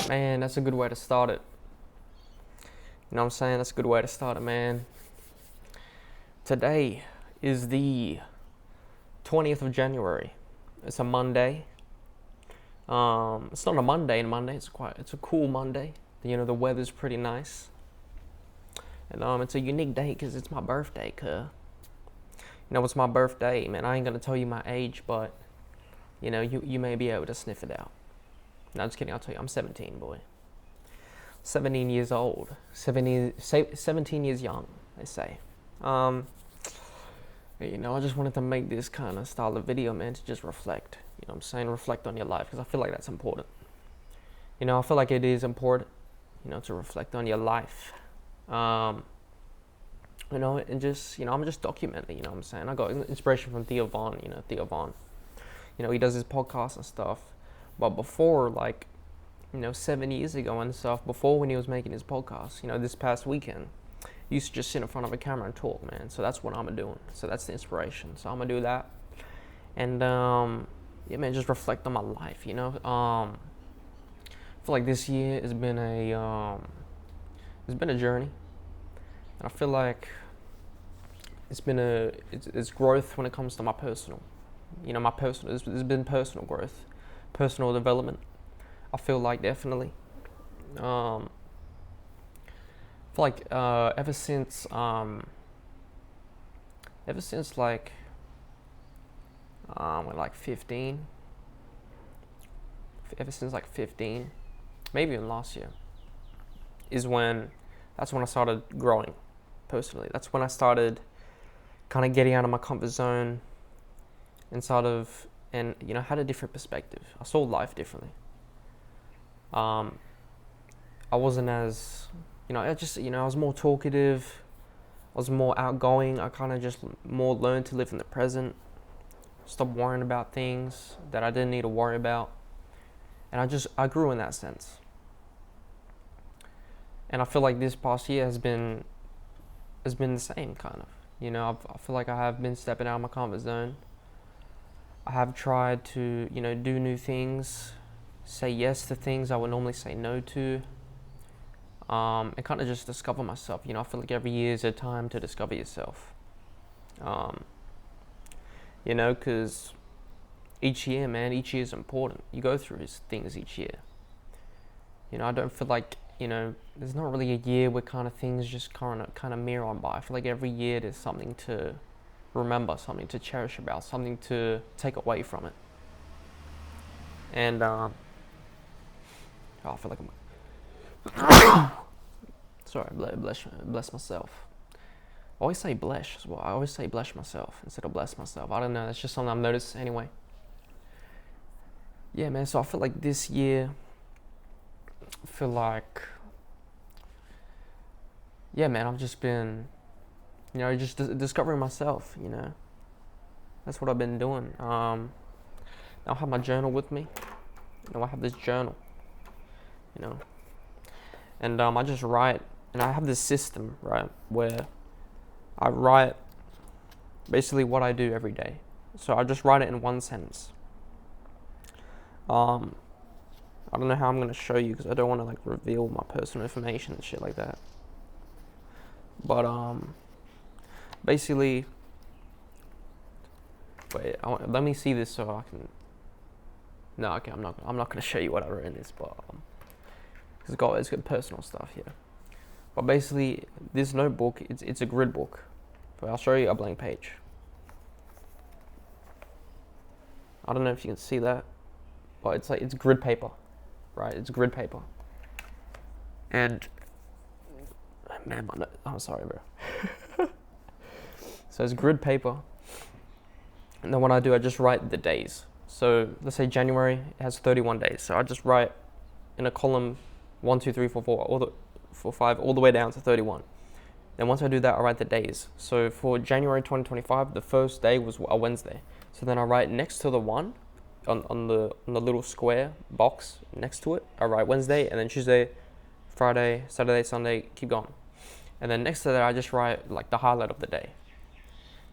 Man, that's a good way to start it. You know what I'm saying? That's a good way to start it, man. Today is the 20th of January. It's a Monday. It's not a Monday. It's a cool Monday. You know, the weather's pretty nice. And it's a unique day because it's my birthday, cuh. You know, it's my birthday, man. I ain't gonna tell you my age, but you know, you may be able to sniff it out. No, I'm just kidding. I'll tell you, I'm 17, boy. 17 years old. 17 years young, they say. You know, I just wanted to make this kind of style of video, man, to just reflect. You know what I'm saying? Reflect on your life, because I feel like that's important. You know, I feel like it is important, you know, to reflect on your life. You know, and just, you know, I'm just documenting, you know what I'm saying? I got inspiration from Theo Von, you know, Theo Von. You know, he does his podcast and stuff. But before, like, you know, 7 years ago and stuff, before when he was making his podcast, you know, this past weekend, he used to just sit in front of a camera and talk, man. So that's what I'm doing. So that's the inspiration. So I'm gonna do that. And, yeah, man, just reflect on my life, you know? I feel like this year has been it's been a journey. And I feel like it's growth when it comes to my personal. You know, it's been personal growth, personal development. I feel like definitely. I feel like ever since like 15, ever since like 15, maybe even last year, that's when I started growing personally. That's when I started kind of getting out of my comfort zone and you know, had a different perspective. I saw life differently. I wasn't as, you know, I was more talkative. I was more outgoing. I kind of just more learned to live in the present. Stop worrying about things that I didn't need to worry about. And I grew in that sense. And I feel like this past year has been the same, kind of. You know, I feel like I have been stepping out of my comfort zone. I have tried to, you know, do new things, say yes to things I would normally say no to, and kind of just discover myself. You know, I feel like every year is a time to discover yourself. You know, because each year is important. You go through things each year. You know, I don't feel like, you know, there's not really a year where kind of things just kind of mirror on by. I feel like every year there's something to remember, something to cherish about, something to take away from it. And I feel like I'm sorry, bless myself. I always say bless as well. I always say bless myself instead of bless myself. I don't know, that's just something I've noticed anyway. Yeah, man, so I feel like this year, yeah, man, I've just been, you know, just discovering myself, you know. That's what I've been doing. Now I have my journal with me. You know, I have this journal, you know. And I just write, and I have this system, right, where I write basically what I do every day. So I just write it in one sentence. I don't know how I'm going to show you because I don't want to like reveal my personal information and shit like that. But basically, wait, let me see this so I can. No, okay, I'm not going to show you what I wrote in this, but it's got personal stuff here. But basically, this notebook, it's a grid book. But I'll show you a blank page. I don't know if you can see that, but it's grid paper, right? It's grid paper. And man, I'm sorry, bro. So it's grid paper. And then what I do, I just write the days. So let's say January has 31 days. So I just write in a column 1, 2, 3, 4, 5, all the way down to 31. Then once I do that, I write the days. So for January 2025, the first day was a Wednesday. So then I write next to the 1 on the little square box next to it. I write Wednesday, and then Tuesday, Friday, Saturday, Sunday, keep going. And then next to that, I just write like the highlight of the day.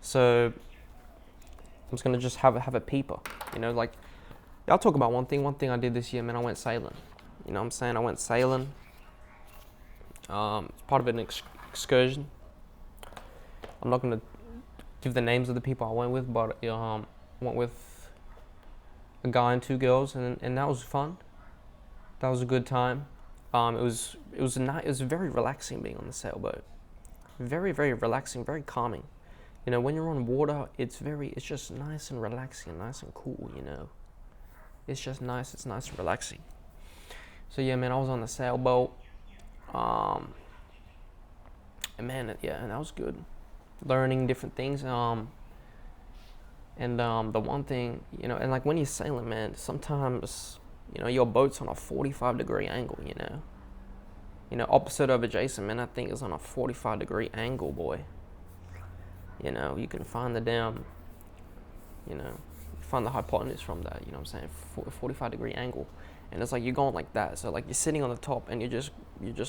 So I'm just gonna just have a peeper, you know, like I'll talk about one thing I did this year, man. I went sailing. You know what I'm saying? I went sailing. It's part of an excursion. I'm not gonna give the names of the people I went with, but I went with a guy and two girls, and that was fun. That was a good time. It was very relaxing being on the sailboat. Very, very relaxing, very calming. You know, when you're on water, it's just nice and relaxing, nice and cool. You know, it's just nice. It's nice and relaxing. So yeah, man, I was on the sailboat. And man, yeah, and that was good. Learning different things. The one thing, you know, and like when you're sailing, man, sometimes, you know, your boat's on a 45-degree angle, you know. You know, opposite of adjacent, man, I think is on a 45-degree angle, boy. You know, you can find the damn, you know, find the hypotenuse from that, you know what I'm saying, 45-degree angle. And it's like you're going like that. So like you're sitting on the top and you're just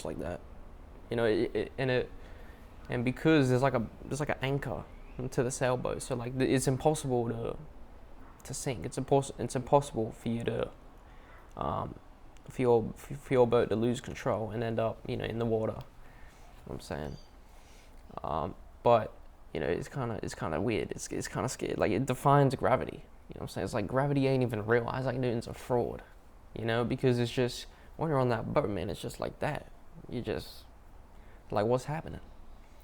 like that. You know, and because there's like an anchor to the sailboat, so like it's impossible to sink. It's impossible for you to for your boat to lose control and end up, you know, in the water. You know what I'm saying? But you know, it's kind of weird. It's kind of scared. Like it defines gravity. You know what I'm saying? It's like gravity ain't even real. Isaac Newton's a fraud. You know, because it's just when you're on that boat, man, it's just like that. You just like, what's happening?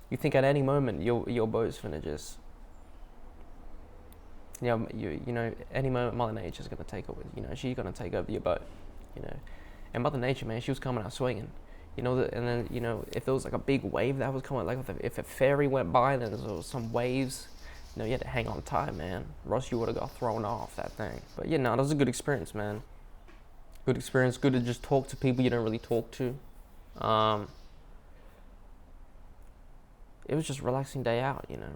You think at any moment your boat's gonna just, you know, any moment Mother Nature's gonna take over. You know, she's gonna take over your boat. You know, and Mother Nature, man, she was coming out swinging. You know, and then, you know, if there was like a big wave that was coming, like if a ferry went by and there was some waves, you know, you had to hang on tight, man, or else you would have got thrown off that thing. But yeah, no, that was a good experience, man. Good experience. Good to just talk to people you don't really talk to. It was just a relaxing day out, you know,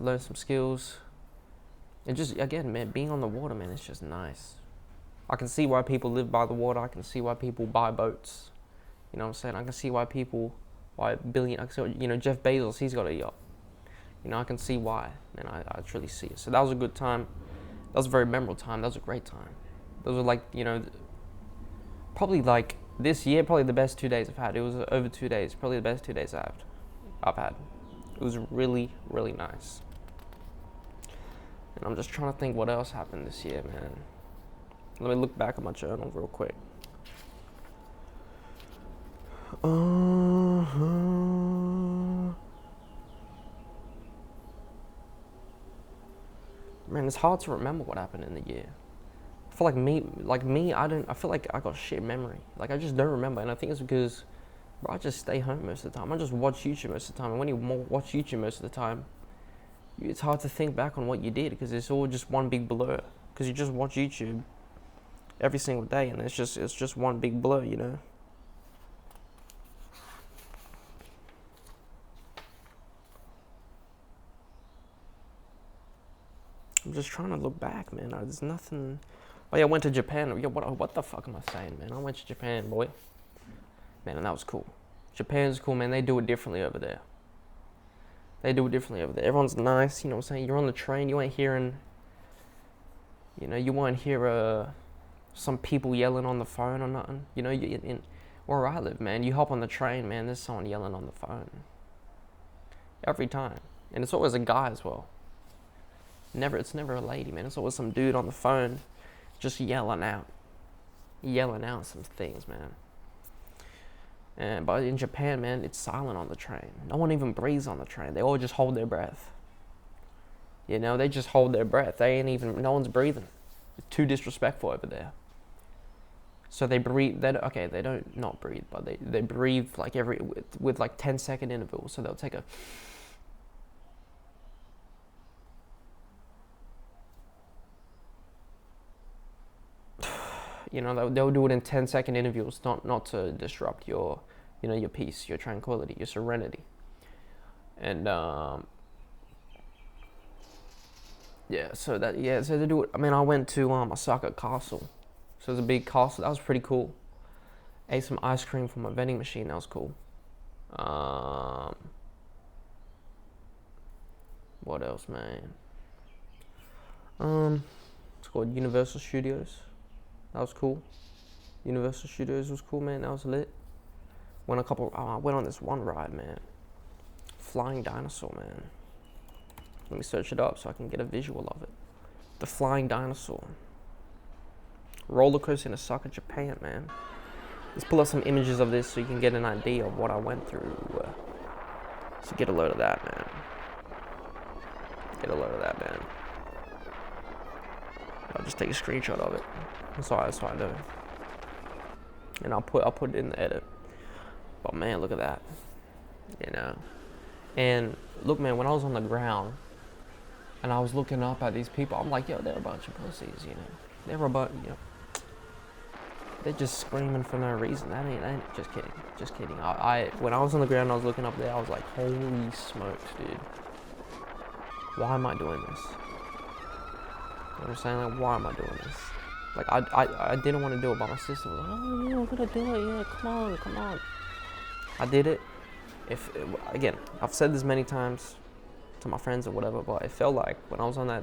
learn some skills. And just, again, man, being on the water, man, it's just nice. I can see why people live by the water. I can see why people buy boats. You know what I'm saying? I can see why I can see, you know, Jeff Bezos, he's got a yacht. You know, I can see why, and I truly see it. So that was a good time. That was a very memorable time. That was a great time. Those were like, you know, probably like this year, probably the best 2 days I've had. It was over 2 days, probably the best 2 days I've had. It was really, really nice. And I'm just trying to think what else happened this year, man. Let me look back at my journal real quick. Man, it's hard to remember what happened in the year. I feel I feel like I got shit memory. Like I just don't remember, and I think it's because, bro, I just stay home most of the time. I just watch YouTube most of the time, and when you watch YouTube most of the time, it's hard to think back on what you did because it's all just one big blur. Because you just watch YouTube every single day, and it's just one big blur, you know. I'm just trying to look back, man. There's nothing. Oh yeah, I went to Japan. Yeah, what the fuck am I saying, man? I went to Japan, boy. Man, and that was cool. Japan's cool, man. They do it differently over there. Everyone's nice, you know what I'm saying? You're on the train, you ain't hearing, you know, you won't hear some people yelling on the phone or nothing. You know, in where I live, man, you hop on the train, man, there's someone yelling on the phone. Every time. And it's always a guy as well. It's never a lady, man. It's always some dude on the phone just yelling out some things, man. But in Japan, man, it's silent on the train. No one even breathes on the train. They all just hold their breath. You know, they just hold their breath. No one's breathing. It's too disrespectful over there. So they breathe. They don't not breathe, but they breathe like with like 10-second intervals. So they'll take a. You know, they'll do it in 10-second intervals, not to disrupt your, you know, your peace, your tranquility, your serenity. And so they do it. I mean, I went to Osaka Castle, so it's a big castle. That was pretty cool. Ate some ice cream from a vending machine. That was cool. What else, man? It's called Universal Studios. That was cool. Universal Studios was cool, man. That was lit. I went on this one ride, man. Flying dinosaur, man. Let me search it up so I can get a visual of it. The flying dinosaur. Roller coaster in Osaka, Japan, man. Let's pull up some images of this so you can get an idea of what I went through. So get a load of that, man. Get a load of that, man. I'll just take a screenshot of it. That's what I do. And I'll put it in the edit. But man, look at that. You know. And look, man, when I was on the ground and I was looking up at these people, I'm like, yo, they're a bunch of pussies, you know. They're a bunch, you know. They're just screaming for no reason. That ain't just kidding. Just kidding. When I was on the ground and I was looking up there, I was like, holy smokes, dude. Why am I doing this? You know what I'm saying? Like, why am I doing this? Like, I didn't want to do it, but my sister was like, oh, yeah, we're gonna do it. Yeah, come on. I did it. Again, I've said this many times to my friends or whatever, but it felt like when I was on that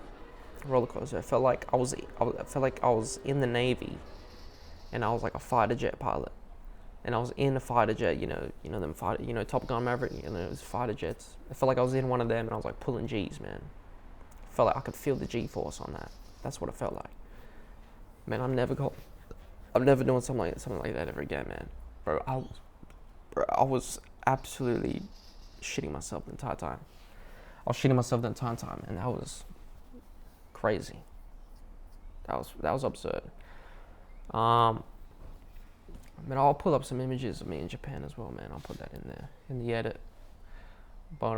roller coaster, I felt like I was in the Navy. And I was like a fighter jet pilot, and I was in a fighter jet. You know them fighter, Top Gun Maverick. You know, it was fighter jets. I felt like I was in one of them, and I was like pulling G's, man. I felt like I could feel the G force on that. That's what it felt like. Man, I'm never doing something like that ever again, man. Bro, I was absolutely shitting myself the entire time. I was shitting myself the entire time, and that was crazy. That was absurd. I mean, I'll pull up some images of me in Japan as well, man. I'll put that in there, in the edit. But,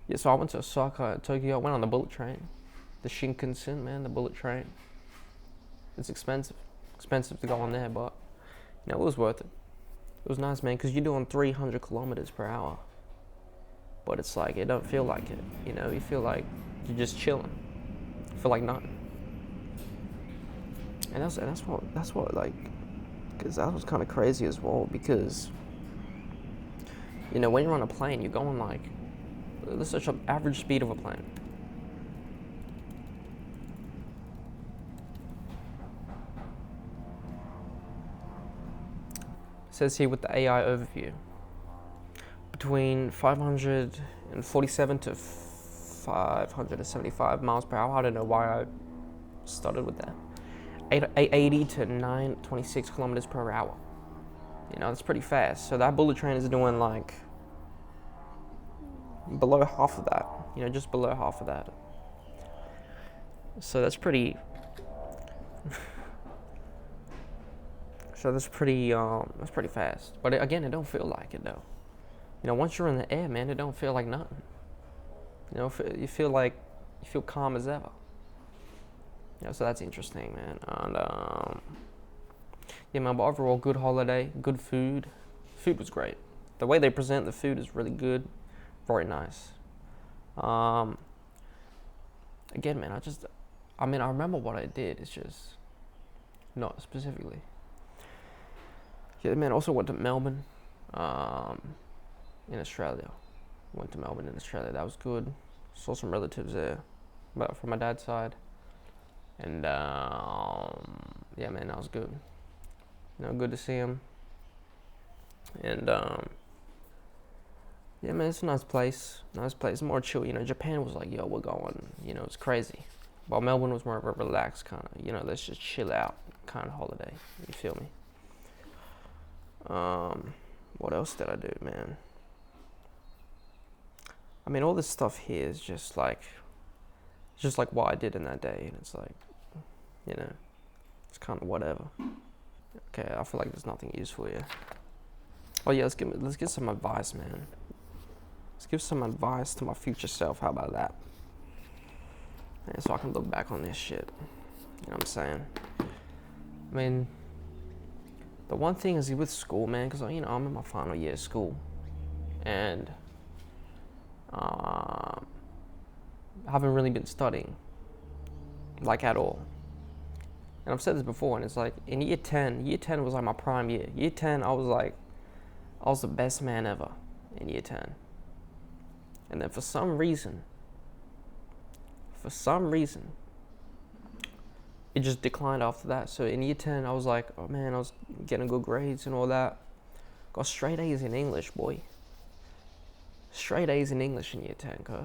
yeah, so I went to Osaka, Tokyo. I went on the bullet train. The Shinkansen, man, the bullet train. It's expensive to go on there, but, it was worth it. It was nice, man, because you're doing 300 kilometers per hour. But it's like, it don't feel like it, You feel like you're just chilling. You feel like nothing. And that's what like, because that was kind of crazy as well, because, when you're on a plane, you're going like, let's search up average speed of a plane. It says here with the AI overview, between 547 to 575 miles per hour. I don't know why I started with that. 880 to 926 kilometers per hour. That's pretty fast. So that bullet train is doing like below half of that. Just below half of that. So that's pretty. That's pretty fast. But again, it don't feel like it though. Once you're in the air, man, it don't feel like nothing. You feel calm as ever. So that's interesting, man. And yeah, man, but overall, good holiday, good food. Food was great. The way they present the food is really good, very nice. Again, man, I remember what I did. It's just not specifically. Yeah, man. Also went to Melbourne, in Australia. Went to Melbourne in Australia. That was good. Saw some relatives there, but from my dad's side. And yeah, man, that was good. Good to see him. And yeah, man, it's a nice place. More chill. Japan was like, yo, we're going. It's crazy. While Melbourne was more of a relaxed kind of, let's just chill out kind of holiday. You feel me? What else did I do, man? I mean, all this stuff here is just like what I did in that day, and it's like, it's kind of whatever. Okay, I feel like there's nothing useful here. Oh yeah, let's get some advice, man. Let's give some advice to my future self. How about that? And so I can look back on this shit. You know what I'm saying? I mean, the one thing is with school, man, because I'm in my final year of school, and I haven't really been studying, like, at all. And I've said this before, and it's like, in year 10 was like my prime year. Year 10, I was the best man ever in year 10. And then for some reason, it just declined after that. So in year 10, I was like, oh man, I was getting good grades and all that. Got straight A's in English, boy. Straight A's in English in year 10, cuz.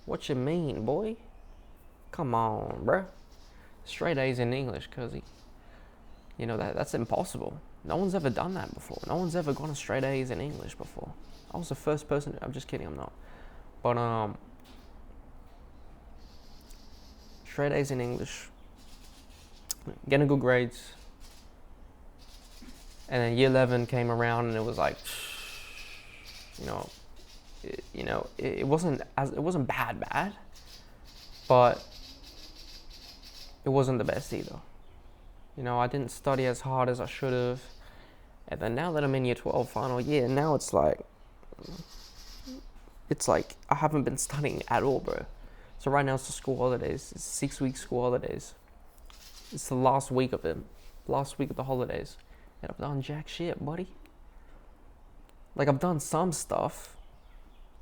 What you mean, boy? Come on, bruh. Straight A's in English, cuz. You know, that's impossible. No one's ever done that before. No one's ever gone to straight A's in English before. I was the first person. I'm just kidding, I'm not. But, straight A's in English. Getting good grades. And then year 11 came around and it was like, it wasn't bad, but it wasn't the best either. You know, I didn't study as hard as I should have. And then now that I'm in year 12 final year, now it's like I haven't been studying at all, bro. So right now it's the school holidays. It's 6 week school holidays. It's the last week of it. Last week of the holidays. And I've done jack shit, buddy. Like, I've done some stuff.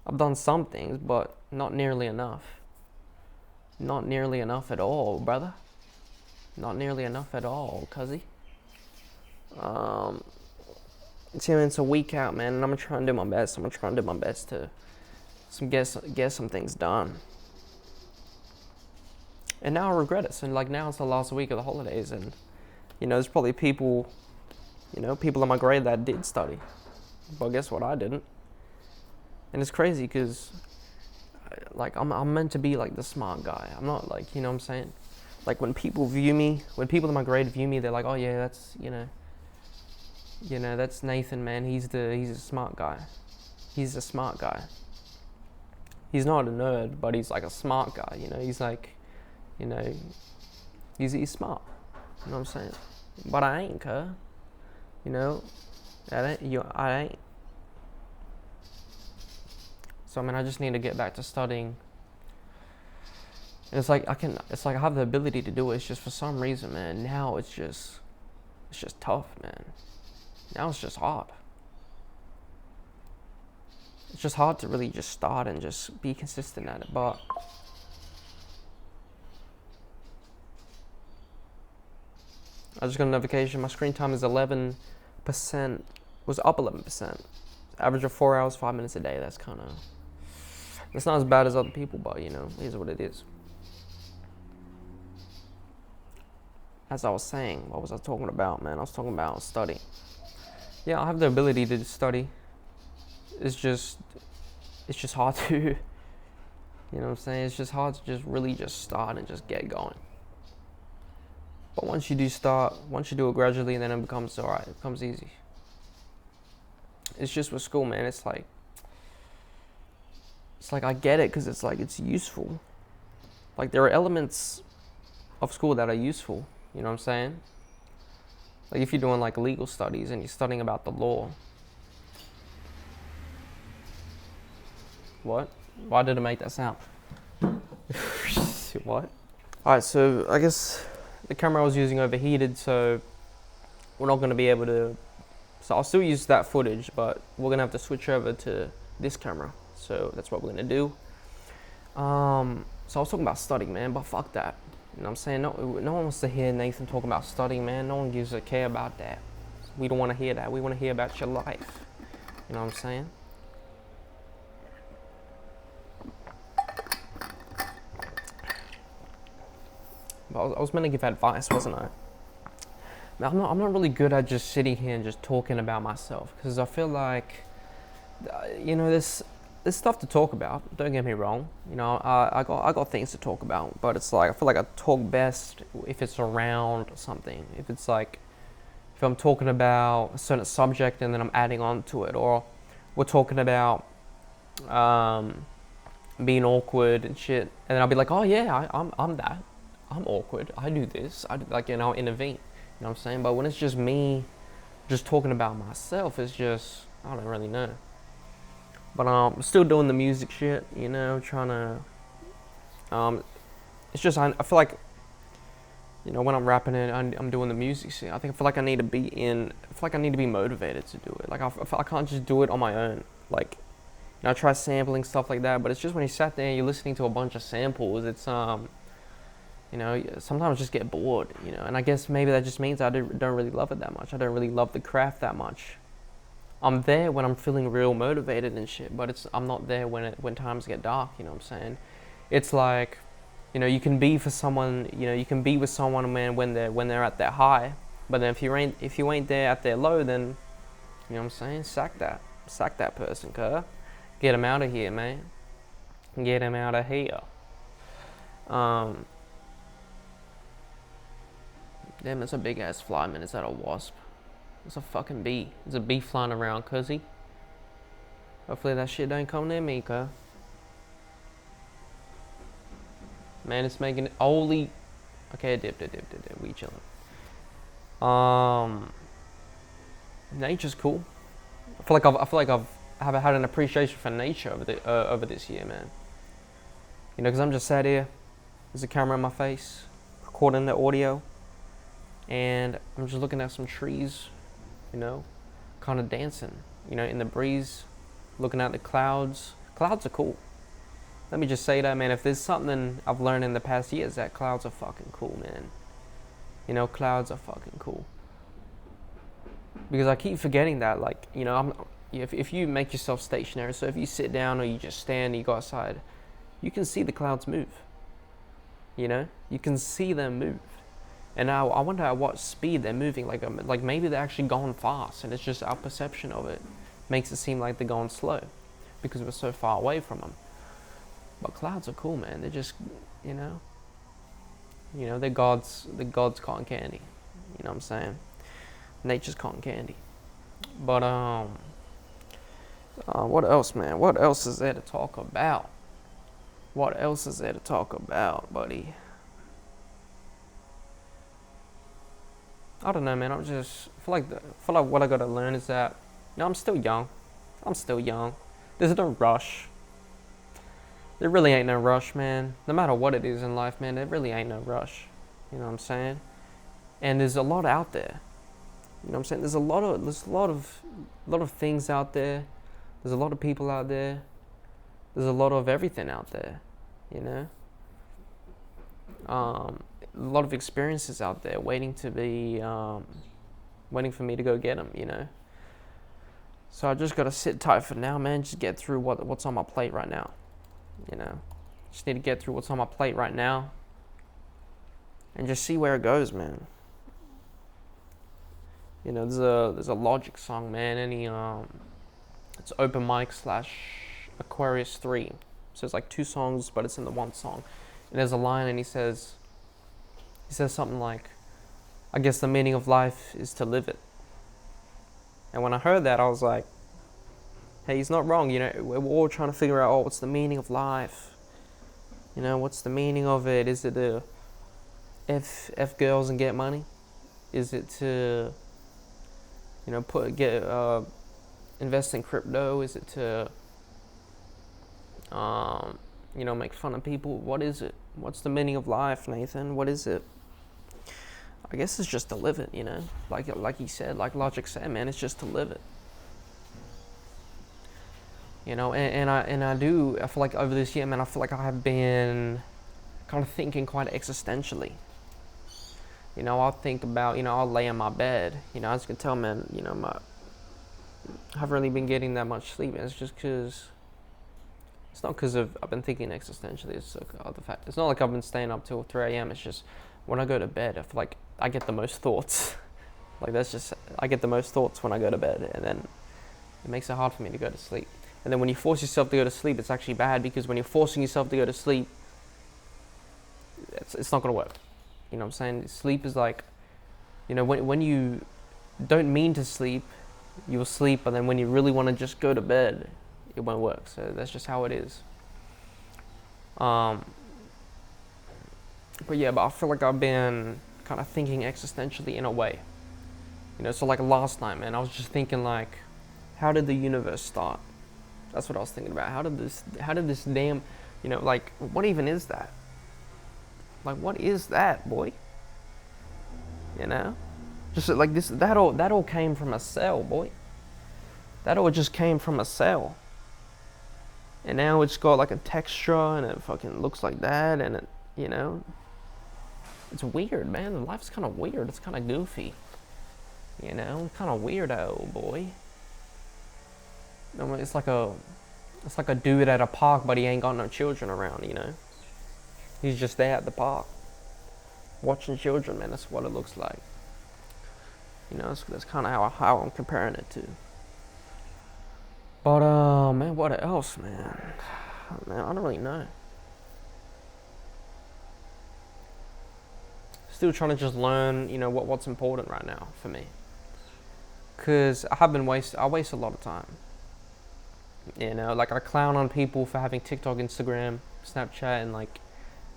I've done some things, but not nearly enough. Not nearly enough at all, brother. Not nearly enough at all, cuzzy. It's a week out, man, and I'm gonna try and do my best. I'm gonna try and do my best to get some things done. And now I regret it. So, like, now it's the last week of the holidays, and, you know, there's probably people in my grade that did study. But guess what? I didn't. And it's crazy because, like, I'm meant to be, like, the smart guy. I'm not, like, you know what I'm saying? Like, when people in my grade view me, they're like, oh, yeah, that's, that's Nathan, man. He's a smart guy. He's a smart guy. He's not a nerd, but he's, like, a smart guy, you know? He's, like, he's smart. You know what I'm saying? But I ain't, cuz. You know? I ain't. So, I mean, I just need to get back to studying. And it's like I have the ability to do it. It's just for some reason, man, now it's just tough, man. Now it's just hard. It's just hard to really just start and just be consistent at it. But I just got a notification. My screen time is 11%. Was up 11%. Average of 4 hours, 5 minutes a day. That's not as bad as other people, but, you know, it is what it is. As I was saying, what was I talking about, man? I was talking about study. Yeah, I have the ability to study. It's just hard to, you know what I'm saying? It's just hard to just really just start and just get going. But once you do it gradually, then it becomes alright. It becomes easy. It's just with school, man. It's like I get it because it's useful. Like, there are elements of school that are useful. You know what I'm saying? Like, if you're doing, like, legal studies and you're studying about the law. What? Why did it make that sound? What? Alright, so I guess the camera I was using overheated, so we're not going to be able to... So I'll still use that footage, but we're going to have to switch over to this camera. So that's what we're going to do. So I was talking about studying, man, but fuck that. You know what I'm saying? No one wants to hear Nathan talk about studying, man. No one gives a care about that. We don't want to hear that. We want to hear about your life. You know what I'm saying? But I was meant to give advice, wasn't I? I'm not really good at just sitting here and just talking about myself, because I feel like, you know, there's stuff to talk about. Don't get me wrong. You know, I got things to talk about, but it's like I feel like I talk best if it's around something. If it's like, if I'm talking about a certain subject and then I'm adding on to it, or we're talking about being awkward and shit, and then I'll be like, oh yeah, I'm that. I'm awkward. I do this. I'll intervene. You know what I'm saying? But when it's just me, just talking about myself, it's just, I don't really know. But I'm still doing the music shit, you know, trying to, it's just, I feel like, you know, when I'm rapping it, I'm doing the music shit. I feel like I need to be motivated to do it. Like, I can't just do it on my own. Like, you know, I try sampling stuff like that, but it's just when you sat there and you're listening to a bunch of samples, it's, You know, sometimes I just get bored, you know, and I guess maybe that just means I don't really love it that much. I don't really love the craft that much. I'm there when I'm feeling real motivated and shit, but I'm not there when times get dark, you know what I'm saying? It's like, you know, you can be for someone, you know, you can be with someone, man, when they're at their high, but then if you ain't there at their low, then, you know what I'm saying? Sack that person, cuz. Get him out of here, man. Get him out of here. Damn, it's a big ass fly, man. Is that a wasp? It's a fucking bee. There's a bee flying around, cuzzy. Hopefully that shit don't come near me, cuz. Man, it's making it. Holy. Okay, it dipped. We chilling. Nature's cool. I feel like I've had an appreciation for nature over this year, man. You know, because I'm just sat here. There's a camera in my face, recording the audio, and I'm just looking at some trees, you know, kind of dancing, you know, in the breeze, looking at the clouds. Clouds are cool. Let me just say that, man. If there's something I've learned in the past year, is that clouds are fucking cool, man. You know, clouds are fucking cool. Because I keep forgetting that, like, you know, if you make yourself stationary, so if you sit down or you just stand and you go outside, you can see the clouds move. You know, you can see them move. And now I wonder at what speed they're moving. Like maybe they're actually going fast, and it's just our perception of it makes it seem like they're going slow because we're so far away from them. But clouds are cool, man. They're just, you know, they're God's cotton candy. You know what I'm saying? Nature's cotton candy. But what else, man? What else is there to talk about? What else is there to talk about, buddy? I don't know, man. I feel like what I gotta learn is that, you know, I'm still young. There's no rush. There really ain't no rush, man. No matter what it is in life, man, there really ain't no rush. You know what I'm saying? And there's a lot out there. You know what I'm saying? There's a lot of things out there. There's a lot of people out there. There's a lot of everything out there. You know? A lot of experiences out there waiting for me to go get them, you know? So I just gotta sit tight for now, man. Just get through what's on my plate right now. You know? Just need to get through what's on my plate right now. And just see where it goes, man. You know, there's a Logic song, man. It's Open Mic / Aquarius 3. So it's like 2 songs, but it's in the one song. And there's a line, and he says something like, I guess the meaning of life is to live it. And when I heard that, I was like, hey, he's not wrong. You know, we're all trying to figure out, what's the meaning of life? You know, what's the meaning of it? Is it to F girls and get money? Is it to, you know, invest in crypto? Is it to, you know, make fun of people? What is it? What's the meaning of life, Nathan? What is it? I guess it's just to live it, you know? Like he said, like Logic said, man, it's just to live it. You know, and I feel like over this year, man, I feel like I have been kind of thinking quite existentially. You know, I'll think about, you know, I'll lay in my bed. You know, as you can tell, man, you know, I haven't really been getting that much sleep. It's just because, it's not because I've been thinking existentially. It's the fact. It's not like I've been staying up till 3 a.m. It's just when I go to bed, I feel like I get the most thoughts. I get the most thoughts when I go to bed, and then it makes it hard for me to go to sleep. And then when you force yourself to go to sleep, it's actually bad, because when you're forcing yourself to go to sleep, it's not going to work. You know what I'm saying? Sleep is like, you know, when you don't mean to sleep, you will sleep, but then when you really want to just go to bed, it won't work. So that's just how it is. But I feel like I've been kind of thinking existentially in a way. You know, so like last night, man, I was just thinking like, how did the universe start? That's what I was thinking about. How did this damn, you know, like, what even is that? Like, what is that, boy? You know? Just like this, that all came from a cell, boy. That all just came from a cell. And now it's got like a texture, and it fucking looks like that, and it, you know, it's weird, man. Life's kind of weird. It's kind of goofy. You know, kind of weirdo, boy. I mean, it's like a dude at a park, but he ain't got no children around. You know, he's just there at the park, watching children. Man, that's what it looks like. You know, that's kind of how I'm comparing it to. But man, what else, man? Man, I don't really know. Still trying to just learn, you know, what's important right now for me. Cause I waste a lot of time. You know, like I clown on people for having TikTok, Instagram, Snapchat, and like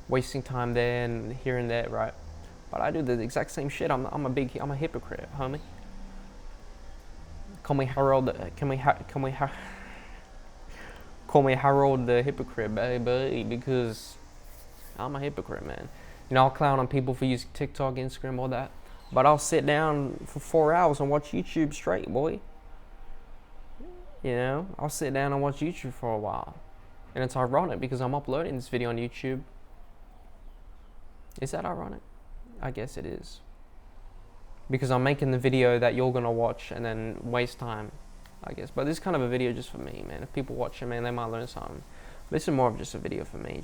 wasting time there and here and there, right? But I do the exact same shit. I'm a hypocrite, homie. Call me Harold. Call me Harold the hypocrite, baby, because I'm a hypocrite, man. You know, I'll clown on people for using TikTok, Instagram, all that, but I'll sit down for 4 hours and watch YouTube straight, boy. You know, I'll sit down and watch YouTube for a while, and it's ironic because I'm uploading this video on YouTube. Is that ironic? I guess it is. Because I'm making the video that you're gonna watch and then waste time, I guess. But this is kind of a video just for me, man. If people watch it, man, they might learn something. This is more of just a video for me,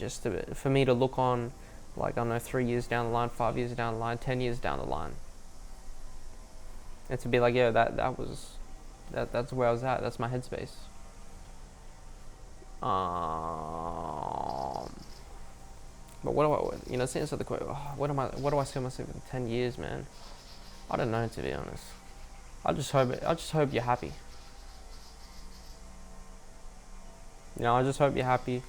for me to look on, like, I don't know, 3 years down the line, 5 years down the line, 10 years down the line. And to be like, yeah, that's where I was at. That's my headspace. But what do I, you know, to answer the question, what do I see myself in 10 years, man? I don't know, to be honest. I just hope you're happy. You know, I just hope you're happy.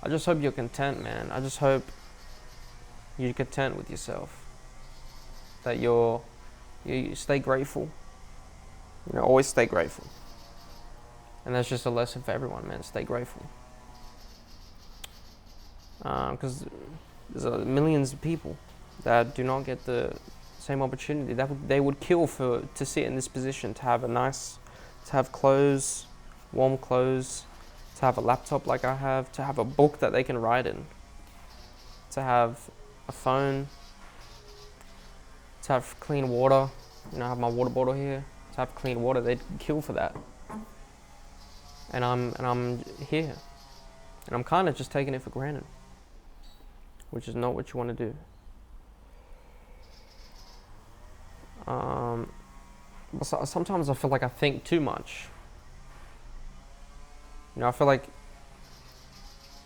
I just hope you're content, man. I just hope you're content with yourself. That you stay grateful. You know, always stay grateful. And that's just a lesson for everyone, man. Stay grateful. Because there's millions of people that do not get the same opportunity that they would kill to sit in this position, to have clothes, warm clothes, to have a laptop like I have, to have a book that they can write in, to have a phone, to have clean water. You know, I have my water bottle here. To have clean water, they'd kill for that. And I'm here, and I'm kind of just taking it for granted, which is not what you want to do. But sometimes I feel like I think too much. You know, I feel like,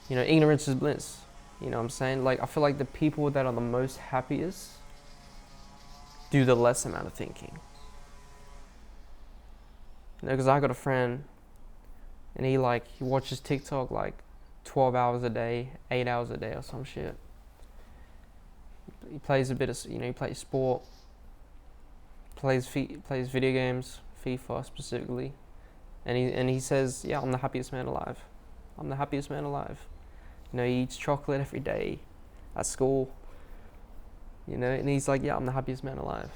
you know, ignorance is bliss. You know what I'm saying? Like, I feel like the people that are the most happiest do the less amount of thinking. You know, because I got a friend, and he watches TikTok like 12 hours a day, 8 hours a day or some shit. He plays a bit of, you know, he plays sport, plays video games, FIFA specifically, and he says, yeah, I'm the happiest man alive. I'm the happiest man alive. You know, he eats chocolate every day at school. You know, and he's like, yeah, I'm the happiest man alive.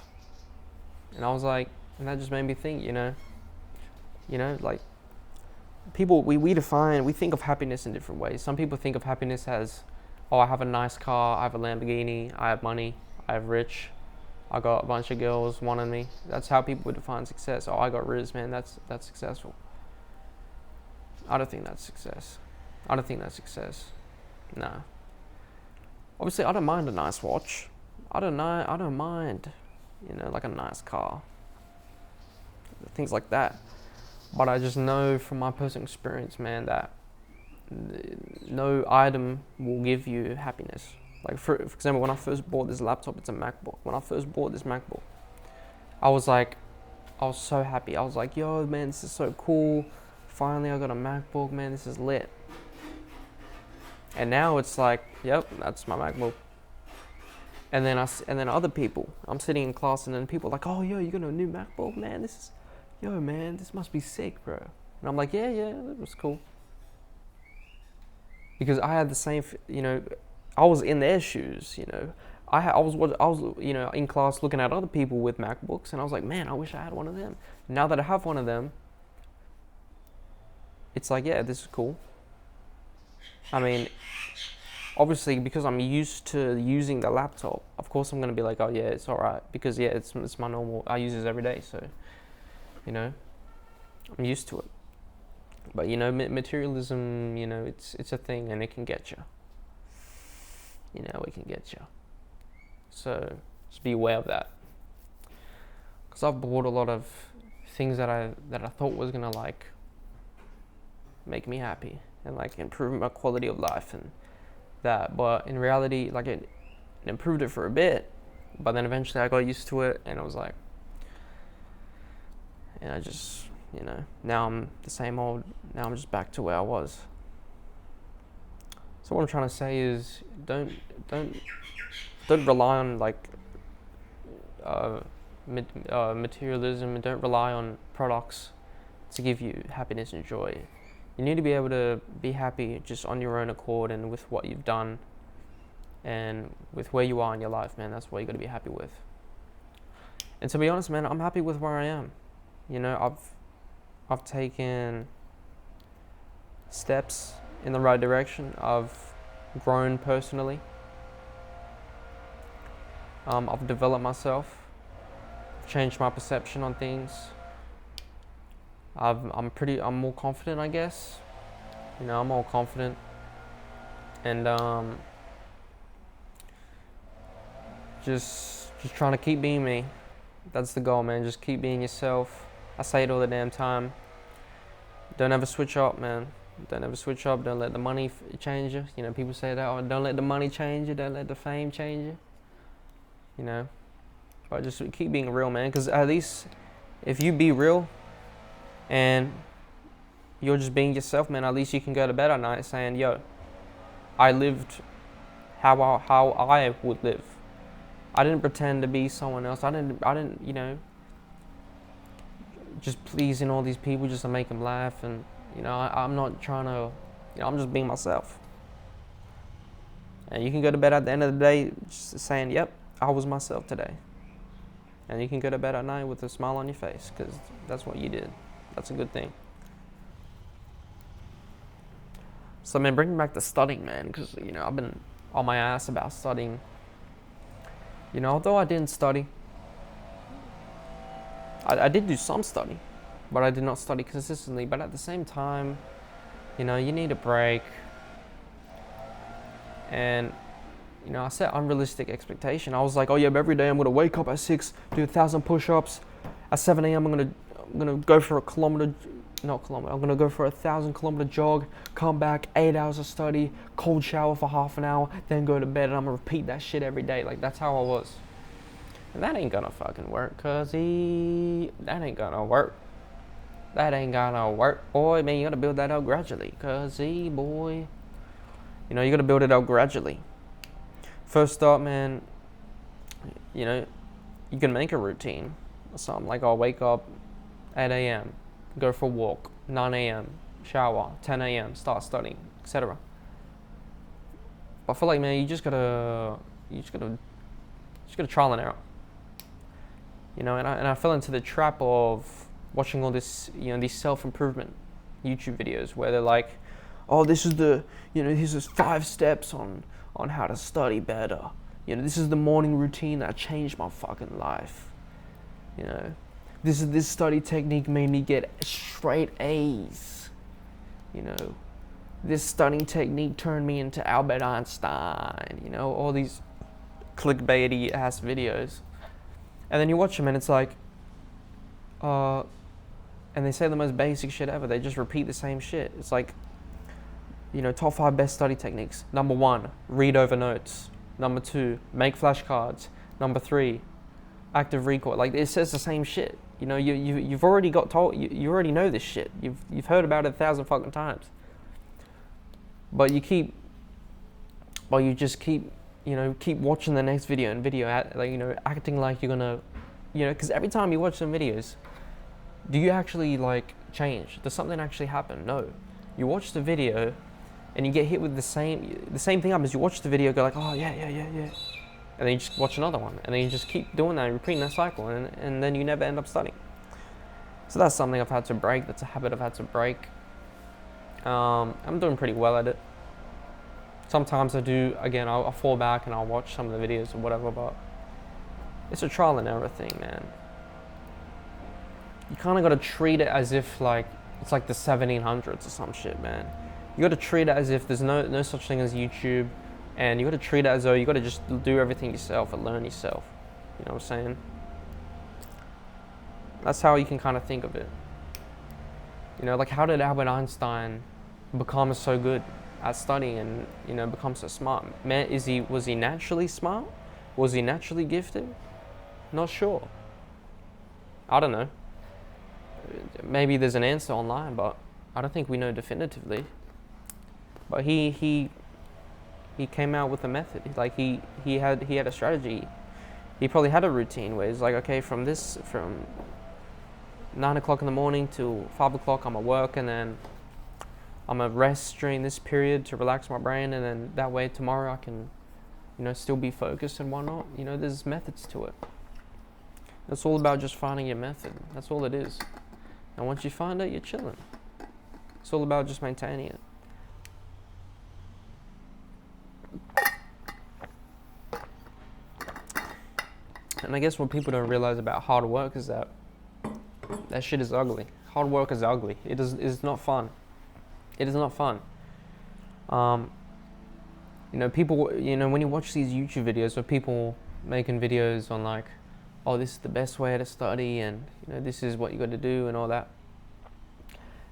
And I was like, and that just made me think, you know, like, people, we think of happiness in different ways. Some people think of happiness as, oh, I have a nice car, I have a Lamborghini, I have money, I have rich, I got a bunch of girls wanting me. That's how people would define success. Oh, I got riz, man, that's successful. I don't think that's success. Nah. Obviously, I don't mind a nice watch. I don't mind, you know, like a nice car. Things like that. But I just know from my personal experience, man, that no item will give you happiness. Like, for example, when I first bought this laptop, it's a MacBook. When I first bought this MacBook, I was so happy. I was like, yo, man, this is so cool. Finally, I got a MacBook, man, this is lit. And now it's like, yep, that's my MacBook. And then other people, I'm sitting in class, and then people are like, oh, yo, you got a new MacBook, man, yo, man, this must be sick, bro. And I'm like, yeah, it was cool. Because I had the same, you know, I was in their shoes, you know. I was, you know, in class looking at other people with MacBooks, and I was like, man, I wish I had one of them. Now that I have one of them, it's like, yeah, this is cool. I mean, obviously, because I'm used to using the laptop, of course I'm gonna be like, oh yeah, it's alright, because yeah, it's my normal. I use this every day, so you know, I'm used to it. But you know, materialism, you know, it's a thing, and it can get you. You know, it can get you. So just be aware of that. Because I've bought a lot of things that I thought was gonna like make me happy and like improve my quality of life and that, but in reality, like it improved it for a bit, but then eventually I got used to it, and I was like, and I just, you know, now I'm the same old. Now I'm just back to where I was. So what I'm trying to say is, don't rely on like materialism, and don't rely on products to give you happiness and joy. You need to be able to be happy just on your own accord and with what you've done and with where you are in your life, man. That's what you got to be happy with. And to be honest, man, I'm happy with where I am. You know, I've taken steps in the right direction. I've grown personally. I've developed myself. I've changed my perception on things. I'm more confident, I guess. You know, I'm more confident, and just trying to keep being me. That's the goal, man. Just keep being yourself. I say it all the damn time. Don't ever switch up, man. Don't ever switch up. Don't let the money change you. You know, people say that, oh, don't let the money change you. Don't let the fame change you. You know, but just keep being real, man. Because at least if you be real and you're just being yourself, man, at least you can go to bed at night saying, yo, I lived how I would live. I didn't pretend to be someone else. I didn't, you know, just pleasing all these people just to make them laugh. And, you know, I'm not trying to, you know, I'm just being myself. And you can go to bed at the end of the day just saying, yep, I was myself today. And you can go to bed at night with a smile on your face, because that's what you did. That's a good thing. So, man, bringing back to studying, man, because, you know, I've been on my ass about studying. You know, although I didn't study, I did do some study, but I did not study consistently. But at the same time, you know, you need a break. And, you know, I set unrealistic expectation. I was like, oh yeah, every day I'm gonna wake up at 6, do 1,000 push-ups. At 7 a.m. I'm gonna go for I'm gonna go for a 1,000-kilometer jog, come back, 8 hours of study, cold shower for half an hour, then go to bed, and I'm gonna repeat that shit every day. Like, that's how I was. And that ain't gonna fucking work, that ain't gonna work. That ain't gonna work, boy. Man, you gotta build that out gradually, boy. You know, you gotta build it out gradually. First up, man, you know, you can make a routine or something. Like, I'll wake up 8 a.m., go for a walk, 9 a.m., shower, 10 a.m., start studying, etc. But I feel like, man, you just gotta trial and error. You know, and I fell into the trap of watching all this, you know, these self-improvement YouTube videos where they're like, oh, this is 5 steps on how to study better. You know, this is the morning routine that changed my fucking life. You know, this study technique made me get straight A's. You know, this studying technique turned me into Albert Einstein. You know, all these clickbaity ass videos. And then you watch them and it's like, and they say the most basic shit ever. They just repeat the same shit. It's like, you know, top 5 best study techniques. Number 1, read over notes. Number 2, make flashcards. Number 3, active recall. Like, it says the same shit. You know, you've already got told. You already know this shit. You've heard about it 1,000 fucking times. But you just keep watching the next video and like, you know, acting like you're gonna, you know, because every time you watch some videos, do you actually like change? Does something actually happen? No. You watch the video and you get hit with the same thing happens. You watch the video, go like, oh yeah, and then you just watch another one, and then you just keep doing that and repeating that cycle, and then you never end up studying. So that's something I've had to break. That's a habit I've had to break. I'm doing pretty well at it. Sometimes I do, again, I'll fall back and I'll watch some of the videos or whatever, but it's a trial and error thing, man. You kind of got to treat it as if like it's like the 1700s or some shit, man. You got to treat it as if there's no such thing as YouTube, and you got to treat it as though you got to just do everything yourself and learn yourself. You know what I'm saying? That's how you can kind of think of it. You know, like how did Albert Einstein become so good at studying and, you know, become so smart? Man, was he naturally smart? Was he naturally gifted? Not sure. I don't know. Maybe there's an answer online, but I don't think we know definitively. But he came out with a method. Like he had a strategy. He probably had a routine where he's like, okay, from 9 o'clock in the morning till 5 o'clock, I'm at work, and then I'm gonna rest during this period to relax my brain, and then that way tomorrow I can, you know, still be focused and whatnot. You know, there's methods to it. It's all about just finding your method. That's all it is. And once you find it, you're chilling. It's all about just maintaining it. And I guess what people don't realize about hard work is that shit is ugly. Hard work is ugly. It's not fun. It is not fun. You know, people, you know, when you watch these YouTube videos of people making videos on like, oh, this is the best way to study, and, you know, this is what you got to do and all that.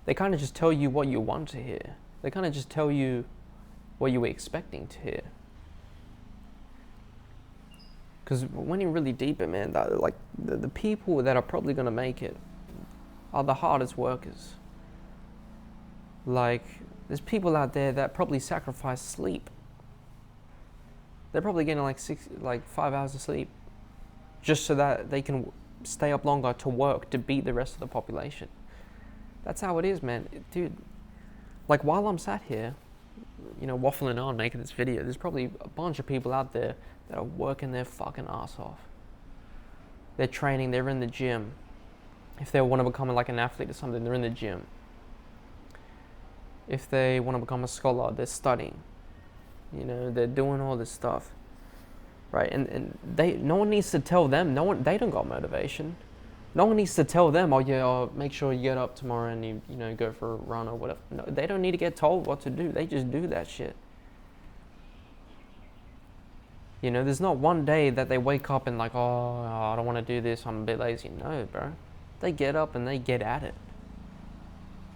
They kind of just tell you what you want to hear. They kind of just tell you what you were expecting to hear. Because when you're really deep in, man, like the people that are probably going to make it are the hardest workers. Like, there's people out there that probably sacrifice sleep. They're probably getting like 5 hours of sleep just so that they can stay up longer to work to beat the rest of the population. That's how it is, man. Dude, like while I'm sat here, you know, waffling on, making this video, there's probably a bunch of people out there that are working their fucking ass off. They're training, they're in the gym. If they want to become like an athlete or something, they're in the gym. If they want to become a scholar, they're studying. You know, they're doing all this stuff. Right? And no one needs to tell them, they don't got motivation. No one needs to tell them, oh yeah, make sure you get up tomorrow and you know, go for a run or whatever. No, they don't need to get told what to do. They just do that shit. You know, there's not one day that they wake up and like, oh, I don't want to do this, I'm a bit lazy. No, bro. They get up and they get at it.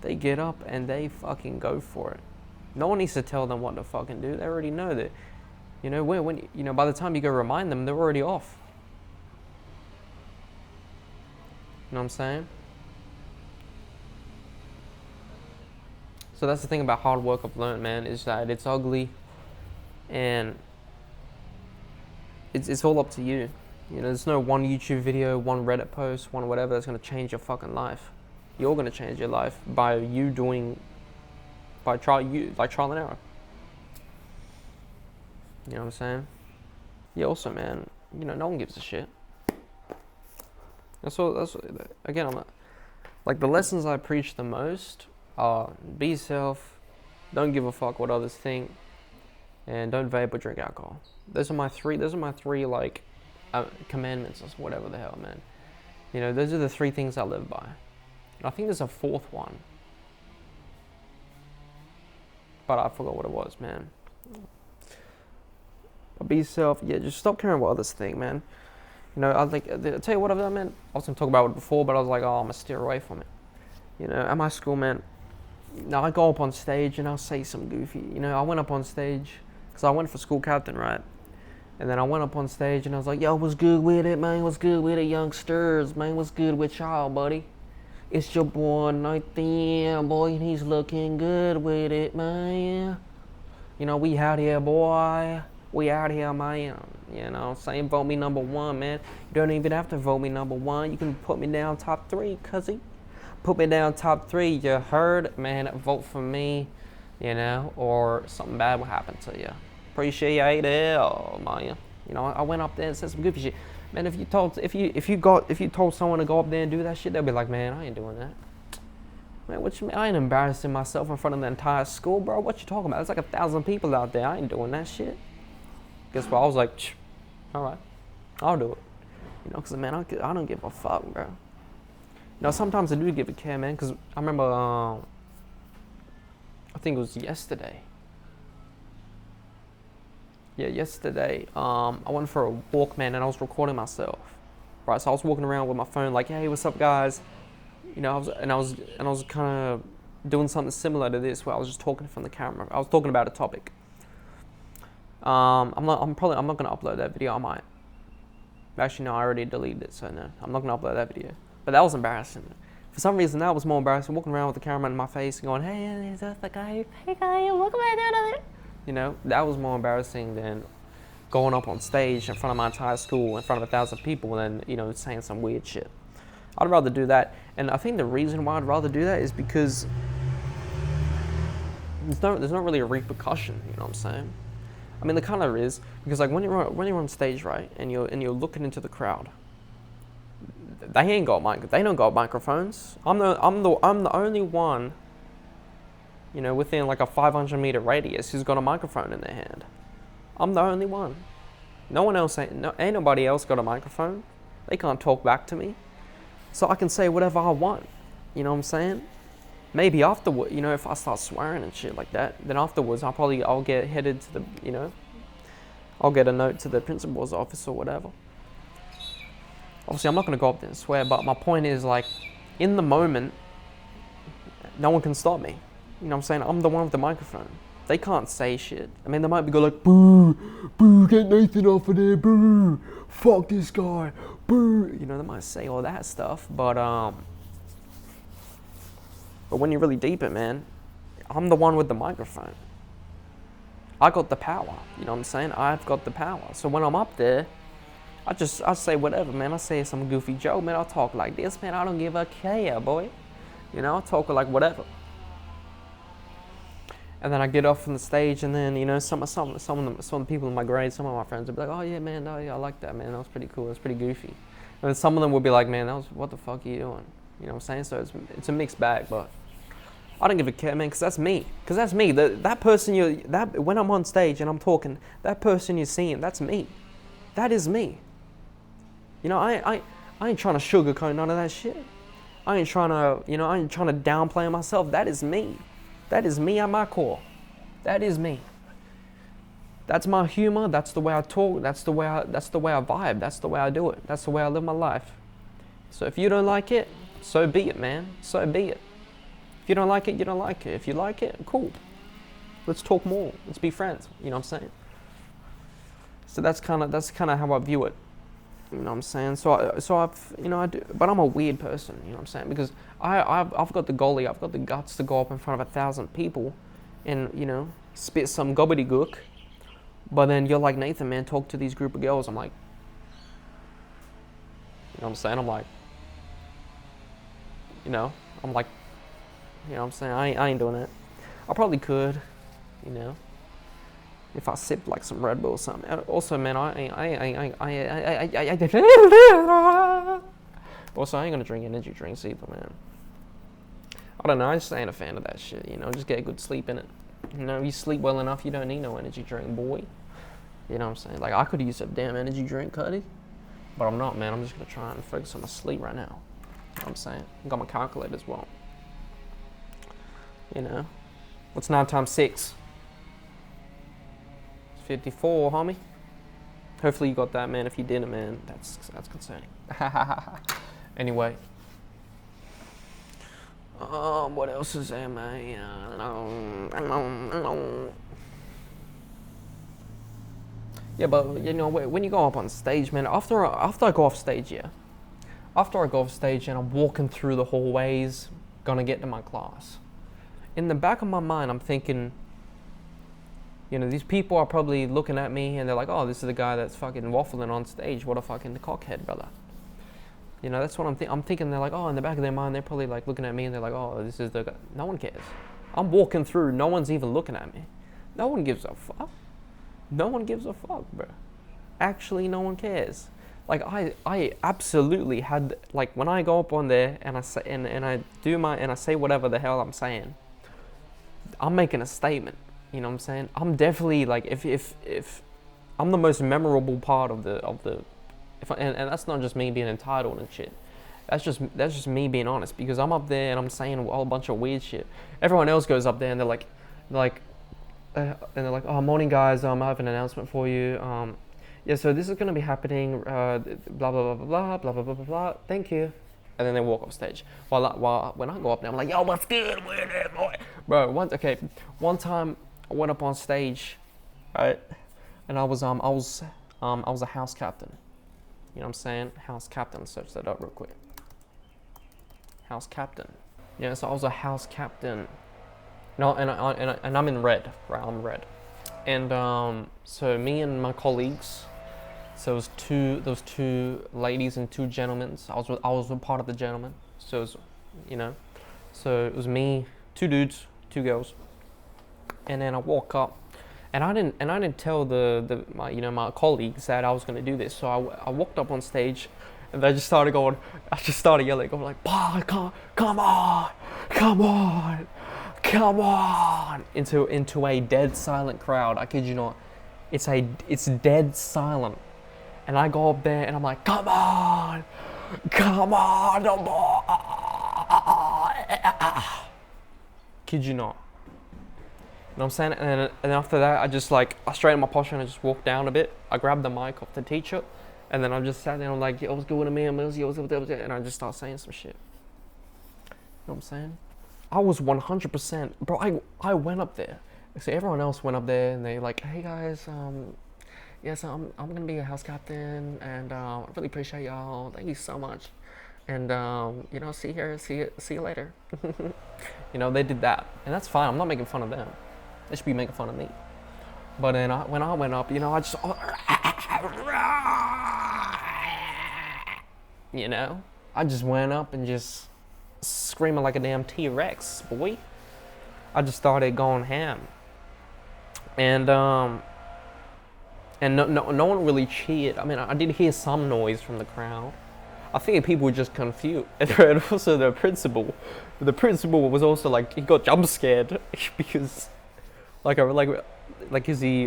They get up and they fucking go for it. No one needs to tell them what to fucking do. They already know that. You know, when you know, by the time you go remind them, they're already off. You know what I'm saying? So that's the thing about hard work I've learned, man, is that it's ugly, and it's all up to you. You know, there's no one YouTube video, one Reddit post, one whatever that's gonna change your fucking life. You're gonna change your life by trial and error. You know what I'm saying? Yeah. Also, man, you know, no one gives a shit. Again, I'm like, the lessons I preach the most are be yourself, don't give a fuck what others think, and don't vape or drink alcohol. Those are my three like commandments or whatever the hell, man. You know, those are the 3 things I live by. And I think there's a 4th one, but I forgot what it was, man. But be yourself. Yeah, just stop caring what others think, man. You know, I'll tell you what I've done, man. I was going to talk about it before, but I was like, oh, I'm going to steer away from it. You know, at my school, man, now I go up on stage and I'll say some goofy, you know, I went up on stage because I went for school captain, right? And then I went up on stage and I was like, yo, what's good with it, man? What's good with it, youngsters, man? What's good with y'all, buddy? It's your boy right there, boy, and he's looking good with it, man. You know, we out here, boy. We out here, man. You know, saying vote me number 1, man. You don't even have to vote me number 1. You can put me down top 3, cuzzy. Put me down top 3. You heard, man? Vote for me. You know, or something bad will happen to you. Appreciate it, man. You know, I went up there and said some goofy shit. Man, if you told someone to go up there and do that shit, they'll be like, man, I ain't doing that. Man, what you mean? I ain't embarrassing myself in front of the entire school, bro. What you talking about? There's like 1,000 people out there. I ain't doing that shit. Guess what? I was like, all right, I'll do it. You know, because, man, I don't give a fuck, bro. You know, sometimes I do give a care, man, because I remember, I think it was yesterday. Yeah, yesterday, I went for a walk, man, and I was recording myself. Right, so I was walking around with my phone, like, hey, what's up, guys? You know, I was kind of doing something similar to this, where I was just talking from the camera. I was talking about a topic. I'm not gonna upload that video. I might. Actually, no, I already deleted it, so no, I'm not gonna upload that video. But that was embarrassing. For some reason, that was more embarrassing. Walking around with the camera in my face and going, "Hey, is that the guy? Hey, guy, look what I did." You know, that was more embarrassing than going up on stage in front of my entire school, in front of 1,000 people, and you know, saying some weird shit. I'd rather do that, and I think the reason why I'd rather do that is because there's not really a repercussion. You know what I'm saying? I mean, there kind of is, because like when you're on stage, right, and you're looking into the crowd, they don't got microphones. I'm the only one, you know, within like a 500-meter radius who's got a microphone in their hand. I'm the only one. No one else ain't nobody else got a microphone. They can't talk back to me, so I can say whatever I want. You know what I'm saying? Maybe afterward, you know, if I start swearing and shit like that, then afterwards I'll get headed to the, you know, I'll get a note to the principal's office or whatever. Obviously, I'm not going to go up there and swear, but my point is, like, in the moment, no one can stop me. You know what I'm saying? I'm the one with the microphone. They can't say shit. I mean, they might go like, boo, boo, get Nathan off of there, boo, fuck this guy, boo. You know, they might say all that stuff, but when you really deep it, man, I'm the one with the microphone. I got the power, you know what I'm saying? I've got the power. So when I'm up there, I say whatever, man. I say some goofy joke, man. I'll talk like this, man. I don't give a care, boy. You know, I'll talk like whatever. And then I get off from the stage, and then, you know, some of the people in my grade, some of my friends will be like, oh yeah, man, oh yeah, I like that, man. That was pretty cool. That was pretty goofy. And then some of them will be like, man, what the fuck are you doing? You know what I'm saying? So it's a mixed bag, but I don't give a care, man, because that's me. Because that's me. That person when I'm on stage and I'm talking, that person you're seeing, that's me. That is me. You know, I ain't trying to sugarcoat none of that shit. I ain't trying to downplay myself. That is me. That is me at my core. That is me. That's my humor. That's the way I talk. That's the way I vibe. That's the way I do it. That's the way I live my life. So if you don't like it, so be it, man. So be it. If you don't like it, you don't like it. If you like it, cool. Let's talk more. Let's be friends. You know what I'm saying? So that's kind of how I view it. You know what I'm saying? So I've, you know, I do, but I'm a weird person. You know what I'm saying? Because I've got the golly, I've got the guts to go up in front of 1,000 people, and, you know, spit some gobbledygook. But then you're like, Nathan, man, talk to these group of girls. I'm like, you know what I'm saying? I'm like, you know what I'm saying? I ain't doing it. I probably could, you know, if I sip like some Red Bull or something. Also, man, also, I ain't gonna drink energy drinks either, man. I don't know, I just ain't a fan of that shit, you know, just get a good sleep in it. You know, you sleep well enough, you don't need no energy drink, boy. You know what I'm saying? Like, I could use a damn energy drink, Cuddy, but I'm not, man. I'm just gonna try and focus on my sleep right now. You know what I'm saying? I got my calculator as well. You know, what's 9 times 6? 54, homie. Hopefully you got that, man. If you didn't, man, that's concerning. Anyway. What else is there, man? Yeah, but, you know, when you go up on stage, man, after I go off stage, and I'm walking through the hallways, gonna get to my class, in the back of my mind, I'm thinking, you know, these people are probably looking at me and they're like, oh, this is the guy that's fucking waffling on stage. What a fucking cockhead, brother. You know, that's what I'm thinking. They're like, oh, in the back of their mind, they're probably like looking at me and they're like, oh, this is the guy. No one cares. I'm walking through. No one's even looking at me. No one gives a fuck. No one gives a fuck, bro. Actually, no one cares. Like I absolutely had, like, when I go up on there and I say and I do my and I say whatever the hell I'm saying, I'm making a statement. You know what I'm saying? I'm definitely like, if I'm the most memorable part of the if I, and that's not just me being entitled and shit. That's just me being honest, because I'm up there and I'm saying a whole bunch of weird shit. Everyone else goes up there and and they're like, oh, morning guys, I have an announcement for you. Yeah, so this is gonna be happening. Blah blah blah blah blah blah blah blah blah blah. Thank you. And then they walk off stage. While when I go up there, I'm like, yo, what's good, boy? Bro, one time I went up on stage, right, and I was a house captain. You know what I'm saying? House captain. Search that up real quick. House captain. Yeah, so I was a house captain. No, and I'm in red, right? I'm red. And so me and my colleagues, so there was two ladies and two gentlemen. So I was a part of the gentlemen. So it was, so it was me, two dudes, two girls. And then I walk up, and I didn't tell my colleagues that I was gonna do this. So I walked up on stage, and I just started yelling, going like, "Bah, come on!" into a dead silent crowd. I kid you not, it's dead silent. And I go up there and I'm like, come on, no more. Kid you not. You know what I'm saying? And then after that, I straightened my posture and I just walked down a bit. I grabbed the mic off the teacher, and then I just sat there and I'm like, yo, what's good with me? And I just start saying some shit. You know what I'm saying? I was 100%, bro. I went up there. So everyone else went up there and they like, hey guys, yes, I'm gonna be a house captain, and I really appreciate y'all. Thank you so much, and see you later. They did that, and that's fine. I'm not making fun of them. They should be making fun of me. But then when I went up, I just, I just went up and just screaming like a damn T-Rex, boy. I just started going ham, and no one really cheered. I mean, I did hear some noise from the crowd. I think people were just confused. And also the principal was also like, he got jump scared because he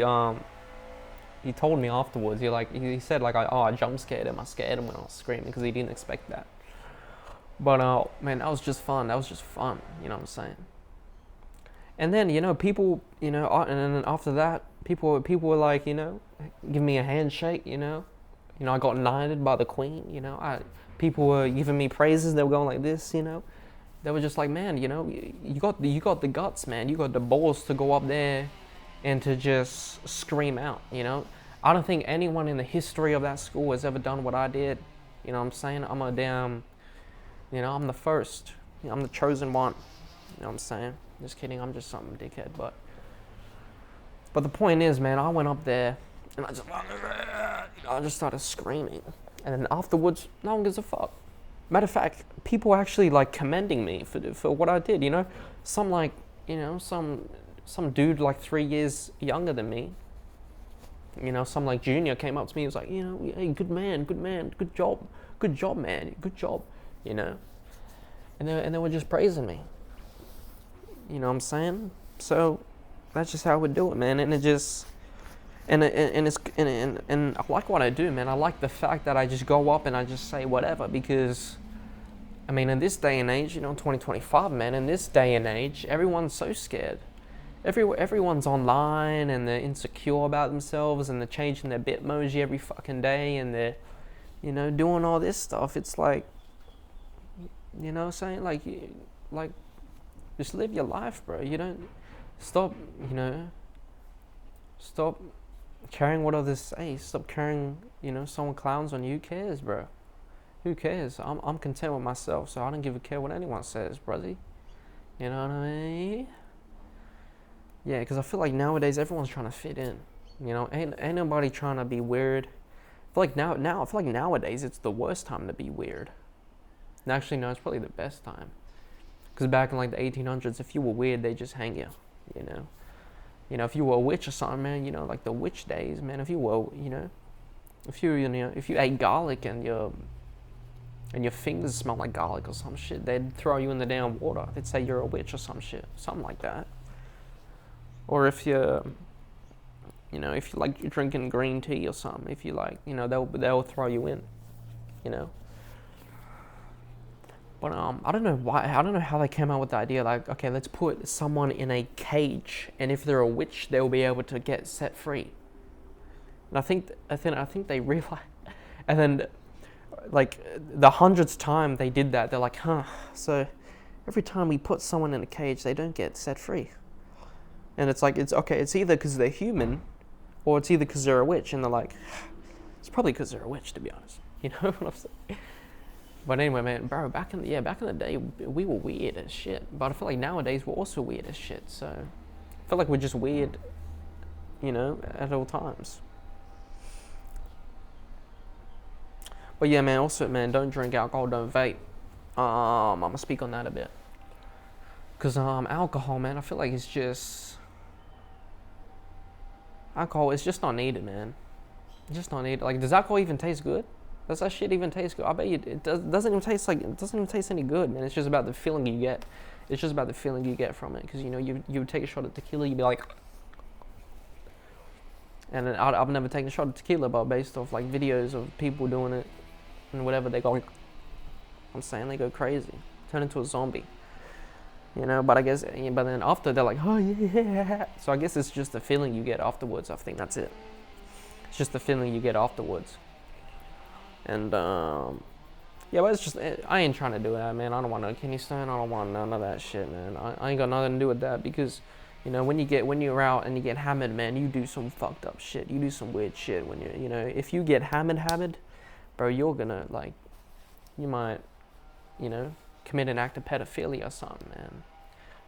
told me afterwards. He said I jump scared him. I scared him when I was screaming because he didn't expect that. But man, that was just fun. You know what I'm saying? And then people, and then after that, people were like, give me a handshake. I got knighted by the queen. People were giving me praises. They were going like this. They were just like, man, you got the guts, man. You got the balls to go up there and to just scream out. I don't think anyone in the history of that school has ever done what I did. You know what I'm saying? I'm a damn, I'm the first. I'm the chosen one. You know what I'm saying? Just kidding. I'm just some dickhead, but the point is, man, I went up there and I just started screaming, and then afterwards, no one gives a fuck. Matter of fact, people were actually commending me for what I did. Some some dude 3 years younger than me. Some junior came up to me. He was like, hey, good man, good job, man, good job. And they were just praising me. You know what I'm saying? So that's just how we do it, man. And it just and I like what I do, man. I like the fact that I just go up and I just say whatever, because I mean, in this day and age, 2025, man, in this day and age, everyone's so scared. Everyone's online and they're insecure about themselves and they're changing their Bitmoji every fucking day and they're, doing all this stuff. It's like, saying just live your life, bro. You don't stop caring what others say. Stop caring, someone clowns on you. Who cares, bro? Who cares? I'm content with myself, so I don't give a care what anyone says, brother. You know what I mean? Yeah, because I feel like nowadays everyone's trying to fit in. Ain't nobody trying to be weird. I feel like nowadays it's the worst time to be weird. And actually, no, it's probably the best time. Because back in the 1800s, if you were weird, they just hang you. If you were a witch or something, man, the witch days, man. If you were, If if you ate garlic and your fingers smell like garlic or some shit, they'd throw you in the damn water. They'd say you're a witch or some shit, something like that. Or if you're if you like you're drinking green tea or something, if you like, they'll throw you in, you know. But I don't know why. I don't know how they came out with the idea. Like, okay, let's put someone in a cage, and if they're a witch, they'll be able to get set free. And I think they realized, and then, like the 100th time they did that, they're like, huh. So every time we put someone in a cage, they don't get set free. And it's like, it's okay. It's either because they're human, or it's either because they're a witch. And they're like, it's probably because they're a witch, to be honest. You know what I'm saying? But anyway, man, bro, back in the day, we were weird as shit. But I feel like nowadays we're also weird as shit. So I feel like we're just weird, at all times. But yeah, man, also, man, don't drink alcohol, don't vape. I'm gonna speak on that a bit. Cause alcohol, man, I feel like it's just alcohol. It's just not needed, man. It's just not needed. Like, does alcohol even taste good? Does that shit even taste good? I bet you it doesn't even taste any good, man. It's just about the feeling you get. It's just about the feeling you get from it. Because you would take a shot of tequila, you'd be like, and I've never taken a shot of tequila, but based off like videos of people doing it and whatever, they go, I'm saying they go crazy, turn into a zombie. But I guess, but then after they're like, oh yeah. So I guess it's just the feeling you get afterwards. I think that's it. It's just the feeling you get afterwards. And yeah, but it's just, I ain't trying to do that, man. I don't want no kidney stone. I don't want none of that shit, man. I ain't got nothing to do with that because, when you're out and you get hammered, man, you do some fucked up shit. You do some weird shit when if you get hammered, bro, you're gonna like, you might, commit an act of pedophilia or something, man.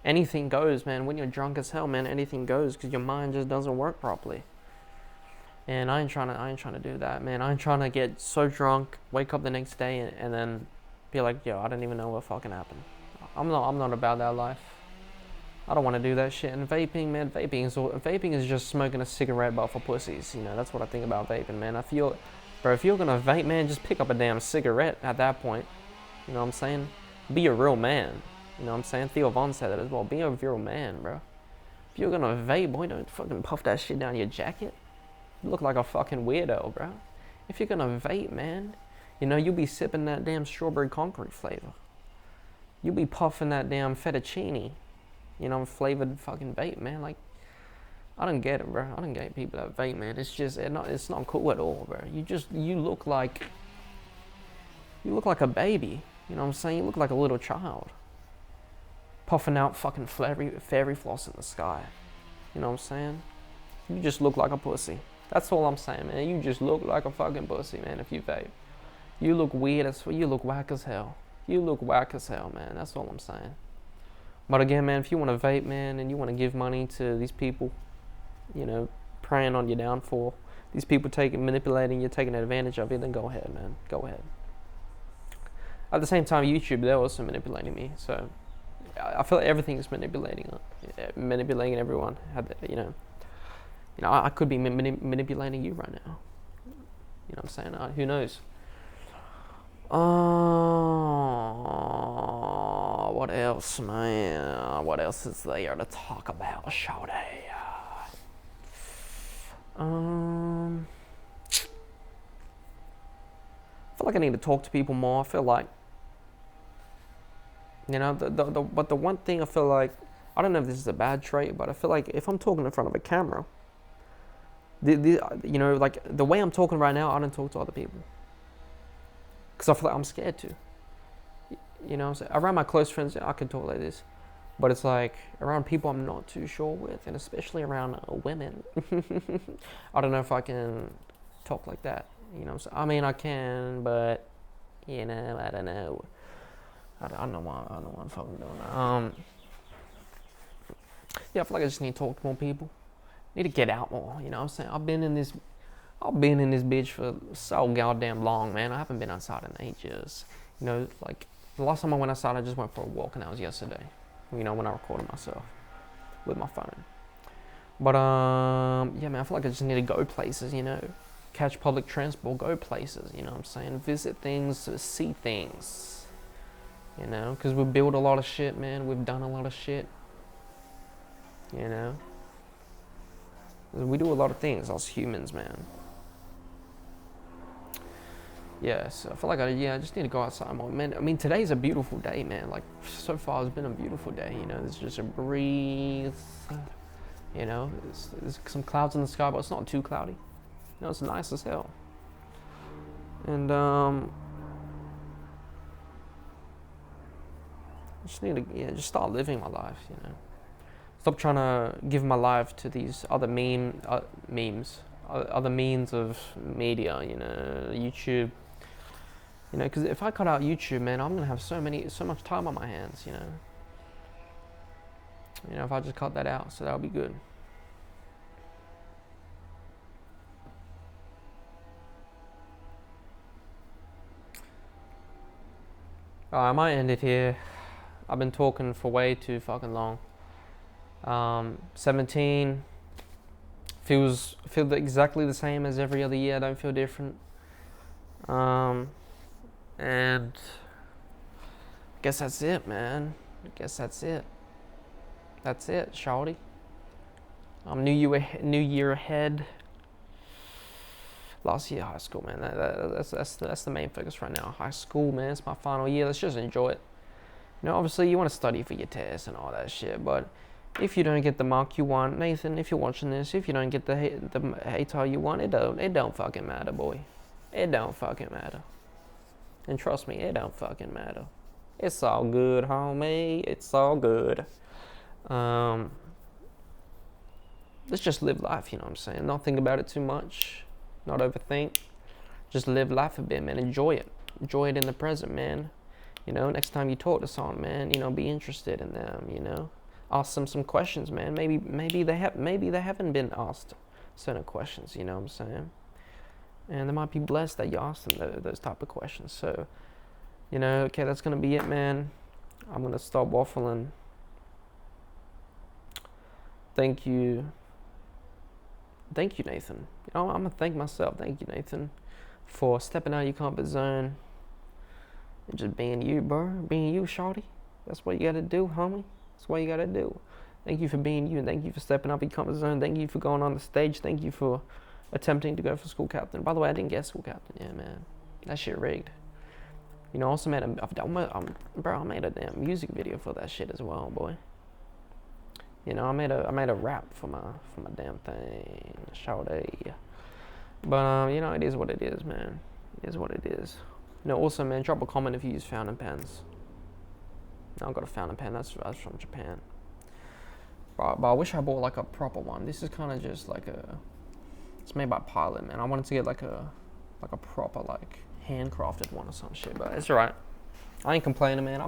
Anything goes, man. When you're drunk as hell, man, anything goes because your mind just doesn't work properly. And I ain't trying to do that, man. I ain't trying to get so drunk, wake up the next day, and then be like, yo, I don't even know what fucking happened. I'm not about that life. I don't want to do that shit. And vaping, man, vaping is just smoking a cigarette but for pussies. That's what I think about vaping, man. If you're gonna vape, man, just pick up a damn cigarette at that point. You know what I'm saying? Be a real man. You know what I'm saying? Theo Von said that as well. Be a real man, bro. If you're gonna vape, boy, don't fucking puff that shit down your jacket. You look like a fucking weirdo, bro. If you're gonna vape, man, you'll be sipping that damn strawberry concrete flavor. You'll be puffing that damn fettuccine, flavored fucking vape, man. Like, I don't get it, bro. I don't get people that vape, man. It's just, it's not cool at all, bro. You look like a baby. You know what I'm saying? You look like a little child. Puffing out fucking fairy floss in the sky. You know what I'm saying? You just look like a pussy. That's all I'm saying, man. You just look like a fucking pussy, man, if you vape. You look weird as you look whack as hell. You look whack as hell, man. That's all I'm saying. But again, man, if you want to vape, man, and you want to give money to these people, preying on your downfall, these people manipulating you, taking advantage of you, then go ahead, man. Go ahead. At the same time, YouTube, they're also manipulating me. So I feel like everything is manipulating everyone. I could be manipulating you right now. You know what I'm saying? Who knows? What else, man? What else is there to talk about, shawty? I feel like I need to talk to people more. I feel like, but the one thing I feel like, I don't know if this is a bad trait, but I feel like if I'm talking in front of a camera, like the way I'm talking right now, I don't talk to other people. Because I feel like I'm scared to. Around my close friends, I can talk like this. But it's like, around people I'm not too sure with, and especially around women. I don't know if I can talk like that. I mean, I can, but, I don't know. I don't know why I'm fucking doing that. Yeah, I feel like I just need to talk to more people. Need to get out more, you know what I'm saying? I've been in this bitch for so goddamn long, man. I haven't been outside in ages. Like, the last time I went outside, I just went for a walk, and that was yesterday. When I recorded myself with my phone. But, yeah, man, I feel like I just need to go places, catch public transport, go places, you know what I'm saying? Visit things, see things, you know? Because we build a lot of shit, man. We've done a lot of shit, you know? We do a lot of things as humans, man. Yeah, so I feel like I just need to go outside more, man. I mean, today's a beautiful day, man. Like, so far it's been a beautiful day, you know? There's just a breeze, you know? There's some clouds in the sky, but it's not too cloudy. You know, it's nice as hell. And, I just need to, just start living my life, you know? Stop trying to give my life to these other memes, other means of media, you know, YouTube. You know, because if I cut out YouTube, man, I'm gonna have so much time on my hands, you know. You know, if I just cut that out, so that'll be good. I might end it here. I've been talking for way too fucking long. 17 feels exactly the same as every other year. I don't feel different. And I guess that's it, man. I guess that's it. That's it, shawty. New year ahead. Last year, high school, man. That's the main focus right now. High school, man. It's my final year. Let's just enjoy it. You know, obviously, you want to study for your tests and all that shit, but if you don't get the mark you want, Nathan, if you're watching this, if you don't get the HATAR you want, it don't fucking matter, boy. It don't fucking matter. And trust me, it don't fucking matter. It's all good, homie. It's all good. Let's just live life, you know what I'm saying? Not think about it too much. Not overthink. Just live life a bit, man. Enjoy it. Enjoy it in the present, man. You know, next time you talk to someone, man, you know, be interested in them, you know. Ask them some questions, man. Maybe they haven't been asked certain questions, you know what I'm saying? And they might be blessed that you asked them those type of questions. So, you know, okay, that's going to be it, man. I'm going to stop waffling. Thank you. Thank you, Nathan. You know, I'm going to thank myself. Thank you, Nathan, for stepping out of your comfort zone and just being you, bro. Being you, shawty. That's what you got to do, homie. That's what you got to do. Thank you for being you, and thank you for stepping up your comfort zone. Thank you for going on the stage. Thank you for attempting to go for school captain. By the way, I didn't get school captain. Yeah, man. That shit rigged. You know, also made I made a damn music video for that shit as well, boy. You know, I made a rap for my damn thing. Shawty. But you know, it is what it is, man. It is what it is. You know, also, man, drop a comment if you use fountain pens. No, I've got a fountain pen. That's from Japan. But I wish I bought like a proper one. This is kind of just like it's made by Pilot, man. I wanted to get like a proper like handcrafted one or some shit, but it's alright. I ain't complaining, man.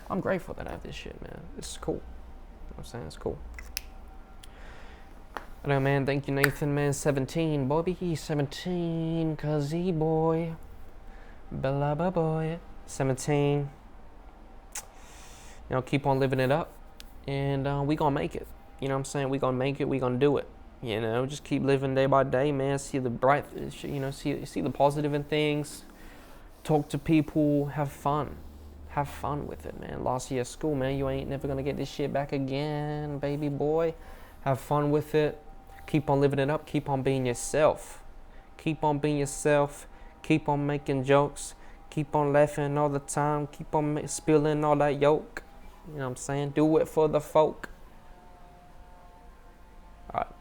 I'm grateful that I have this shit, man. It's cool. You know what I'm saying? It's cool. I know, man. Thank you, Nathan, man. 17, Bobby. 17, cuzzy boy. Bella boy. 17. You know, keep on living it up. And we gonna make it. You know what I'm saying? We gonna make it. We gonna do it. You know, just keep living day by day, man. See the bright, you know, see the positive in things. Talk to people. Have fun. Have fun with it, man. Last year of school, man. You ain't never gonna get this shit back again, baby boy. Have fun with it. Keep on living it up. Keep on being yourself. Keep on being yourself. Keep on making jokes. Keep on laughing all the time. Keep on spilling all that yolk. You know what I'm saying? Do it for the folk. Alright.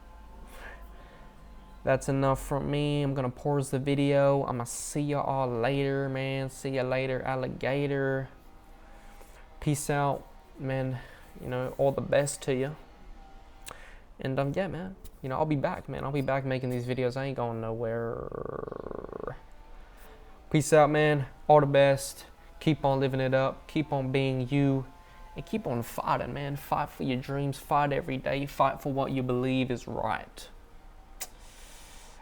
That's enough from me. I'm going to pause the video. I'm going to see y'all later, man. See ya later, alligator. Peace out, man. You know, all the best to you. And, yeah, man. You know, I'll be back, man. I'll be back making these videos. I ain't going nowhere. Peace out, man. All the best. Keep on living it up. Keep on being you. And keep on fighting, man. Fight for your dreams. Fight every day. Fight for what you believe is right.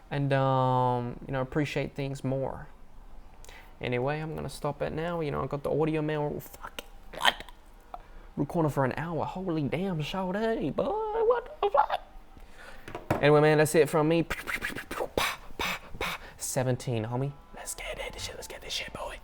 And, you know, appreciate things more. Anyway, I'm going to stop it now. You know, I got the audio mail. Fuck. What? Recording for an hour. Holy damn, shawty, boy. What the fuck? Anyway, man, that's it from me. 17, homie. Let's get this shit, boy.